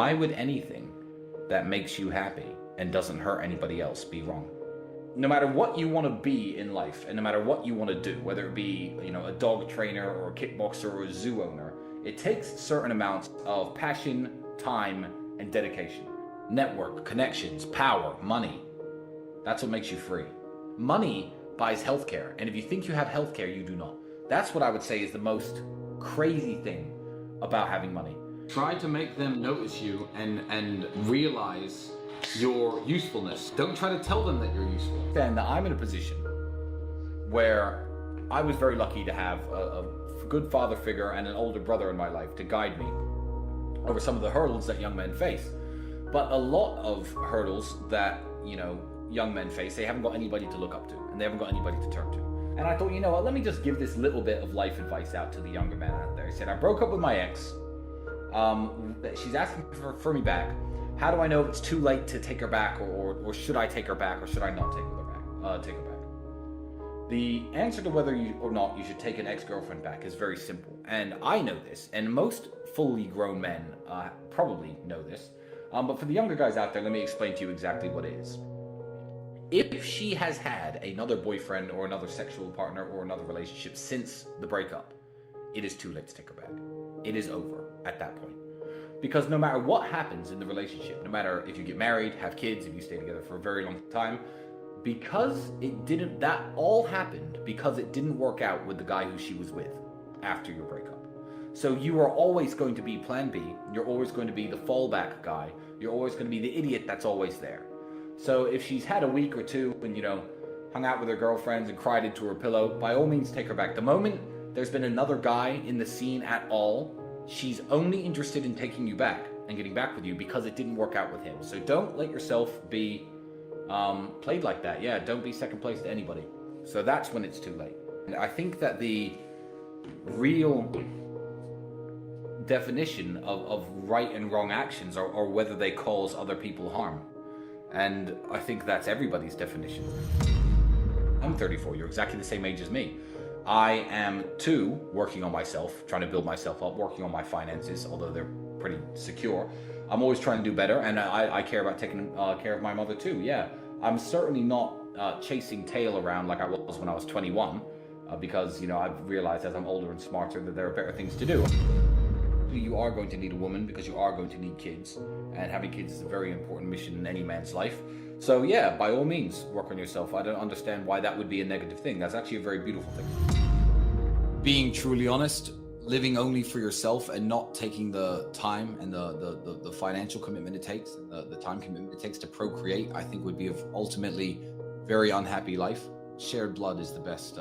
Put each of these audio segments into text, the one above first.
Why would anything that makes you happy and doesn't hurt anybody else be wrong? No matter what you want to be in life, and no matter what you want to do, whether it be, a dog trainer or a kickboxer or a zoo owner, it takes certain amounts of passion, time, and dedication. Network, connections, power, money. That's what makes you free. Money buys healthcare, and if you think you have healthcare, you do not. That's what I would say is the most crazy thing about having money. Try to make them notice you and realize your usefulness. Don't try to tell them that you're useful. Then I'm in a position where I was very lucky to have a good father figure and an older brother in my life to guide me over some of the hurdles that young men face. But a lot of hurdles that, young men face, they haven't got anybody to look up to, and they haven't got anybody to turn to. And I thought, what, let me just give this little bit of life advice out to the younger men out there. He said, I broke up with my ex. She's asking for me back. How do I know if it's too late to take her back, or should I take her back, or should I not take her back? The answer to whether you or not you should take an ex-girlfriend back is very simple. And I know this, and most fully grown men probably know this. But for the younger guys out there, let me explain to you exactly what it is. If she has had another boyfriend or another sexual partner or another relationship since the breakup, it is too late to take her back. It is over at that point. Because no matter what happens in the relationship, no matter if you get married, have kids, if you stay together for a very long time, that all happened because it didn't work out with the guy who she was with after your breakup. So you are always going to be plan B. You're always going to be the fallback guy. You're always going to be the idiot that's always there. So if she's had a week or two and, hung out with her girlfriends and cried into her pillow, by all means take her back. The moment there's been another guy in the scene at all, she's only interested in taking you back and getting back with you because it didn't work out with him. So don't let yourself be played like that. Yeah, don't be second place to anybody. So that's when it's too late. And I think that the real definition of right and wrong actions are whether they cause other people harm. And I think that's everybody's definition. I'm 34, you're exactly the same age as me. I am too working on myself, trying to build myself up, working on my finances, although they're pretty secure. I'm always trying to do better, and I care about taking care of my mother too, yeah. I'm certainly not chasing tail around like I was when I was 21, because, I've realized as I'm older and smarter that there are better things to do. You are going to need a woman because you are going to need kids, and having kids is a very important mission in any man's life. So yeah, by all means, work on yourself. I don't understand why that would be a negative thing. That's actually a very beautiful thing. Being truly honest, living only for yourself and not taking the time and the financial commitment it takes, the time commitment it takes to procreate, I think would be of ultimately very unhappy life. Shared blood is the best,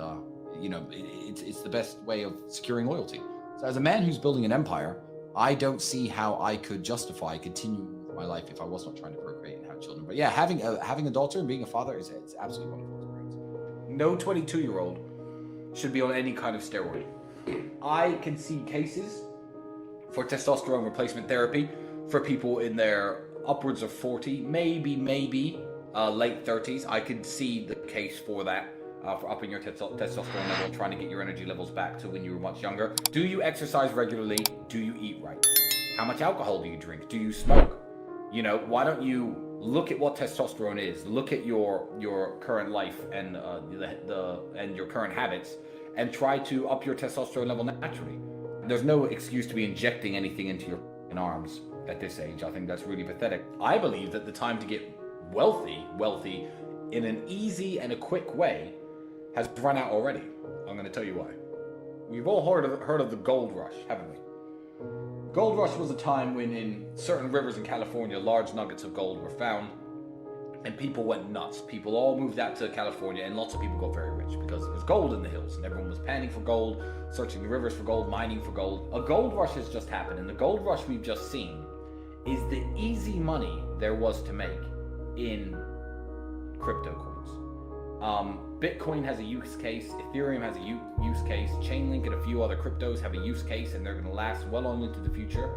it's the best way of securing loyalty. So as a man who's building an empire, I don't see how I could justify continuing with my life if I was not trying to procreate and have children. But yeah, having a daughter and being a father it's absolutely wonderful experience. No 22-year-old should be on any kind of steroid. I can see cases for testosterone replacement therapy for people in their upwards of 40, maybe late 30s. I could see the case for that. For upping your testosterone level, trying to get your energy levels back to when you were much younger. Do you exercise regularly? Do you eat right? How much alcohol do you drink? Do you smoke? Why don't you look at what testosterone is? Look at your current life and and your current habits, and try to up your testosterone level naturally. There's no excuse to be injecting anything into your arms at this age. I think that's really pathetic. I believe that the time to get wealthy in an easy and a quick way has run out already. I'm going to tell you why. We've all heard of the gold rush, haven't we? Gold rush was a time when in certain rivers in California, large nuggets of gold were found, and people went nuts. People all moved out to California, and lots of people got very rich because there was gold in the hills, and everyone was panning for gold, searching the rivers for gold, mining for gold. A gold rush has just happened, and the gold rush we've just seen is the easy money there was to make in crypto coins. Bitcoin has a use case, Ethereum has a use case, Chainlink and a few other cryptos have a use case, and they're going to last well on into the future.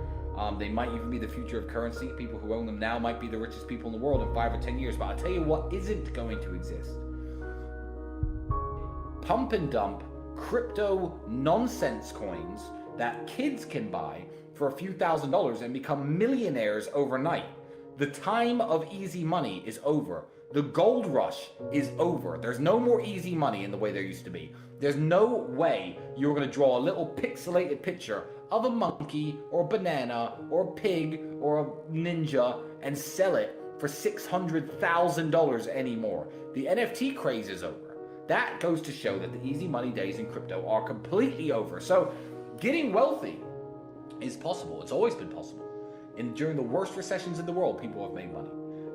They might even be the future of currency. People who own them now might be the richest people in the world in 5 or 10 years. But I'll tell you what isn't going to exist. Pump and dump crypto nonsense coins that kids can buy for a few $1,000s and become millionaires overnight. The time of easy money is over. The gold rush is over. There's no more easy money in the way there used to be. There's no way you're going to draw a little pixelated picture of a monkey or a banana or a pig or a ninja and sell it for $600,000 anymore. The NFT craze is over. That goes to show that the easy money days in crypto are completely over. So getting wealthy is possible. It's always been possible. And during the worst recessions in the world, people have made money.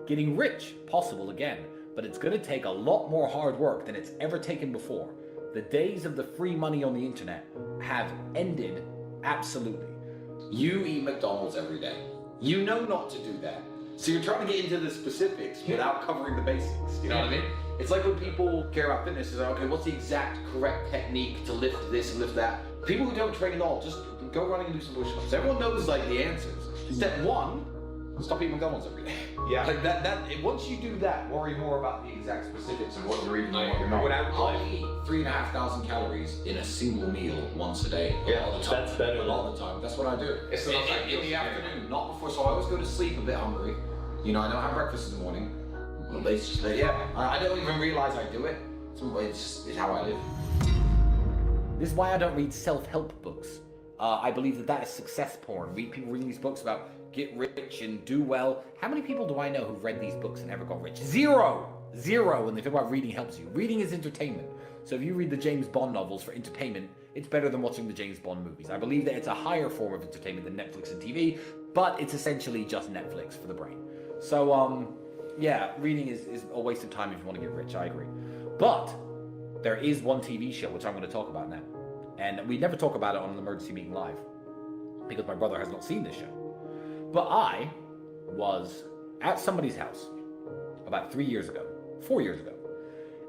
Getting rich, possible again, but it's going to take a lot more hard work than it's ever taken before. The days of the free money on the internet have ended absolutely. You eat McDonald's every day. You know not to do that. So you're trying to get into the specifics without covering the basics. You know what I mean? It's like when people care about fitness, it's like, okay, what's the exact correct technique to lift this and lift that? People who don't train at all, just go running and do some push-ups. Everyone knows like the answers. Step one, stop eating McDonald's every day. Yeah. Like that. Once you do that, worry more about the exact specifics of what you're eating and what you're not. I'll eat 3,500 calories in a single meal once a day. Yeah, all the time. that's better. A lot of the time. That's what I do. It's in the afternoon, not before. So I always go to sleep a bit hungry. You know, I don't have breakfast in the morning. But it's just, I don't even realize I do it. It's how I live. This is why I don't read self-help books. I believe that is success porn. People reading these books about get rich and do well. How many people do I know who've read these books and never got rich? Zero! When they talk about reading helps you. Reading is entertainment. So if you read the James Bond novels for entertainment, it's better than watching the James Bond movies. I believe that it's a higher form of entertainment than Netflix and TV, but it's essentially just Netflix for the brain. So, reading is a waste of time if you want to get rich, I agree. But there is one TV show which I'm going to talk about now. And we never talk about it on an Emergency Meeting Live because my brother has not seen this show. But I was at somebody's house about 4 years ago,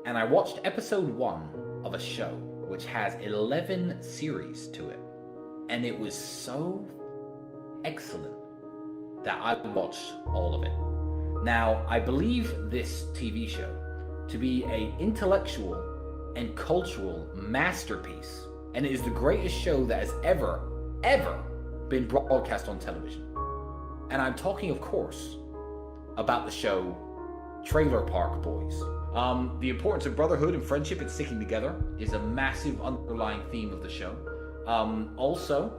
and I watched episode 1 of a show which has 11 series to it. And it was so excellent that I watched all of it. Now, I believe this TV show to be an intellectual and cultural masterpiece, and it is the greatest show that has ever been broadcast on television. And I'm talking, of course, about the show Trailer Park Boys. The importance of brotherhood and friendship and sticking together is a massive underlying theme of the show. Also,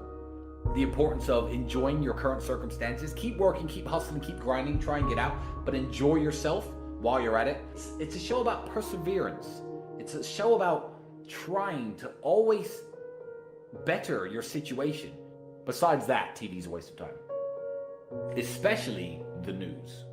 the importance of enjoying your current circumstances. Keep working, keep hustling, keep grinding, try and get out, but enjoy yourself while you're at it. It's a show about perseverance. It's a show about trying to always better your situation. Besides that, TV's a waste of time. Especially the news.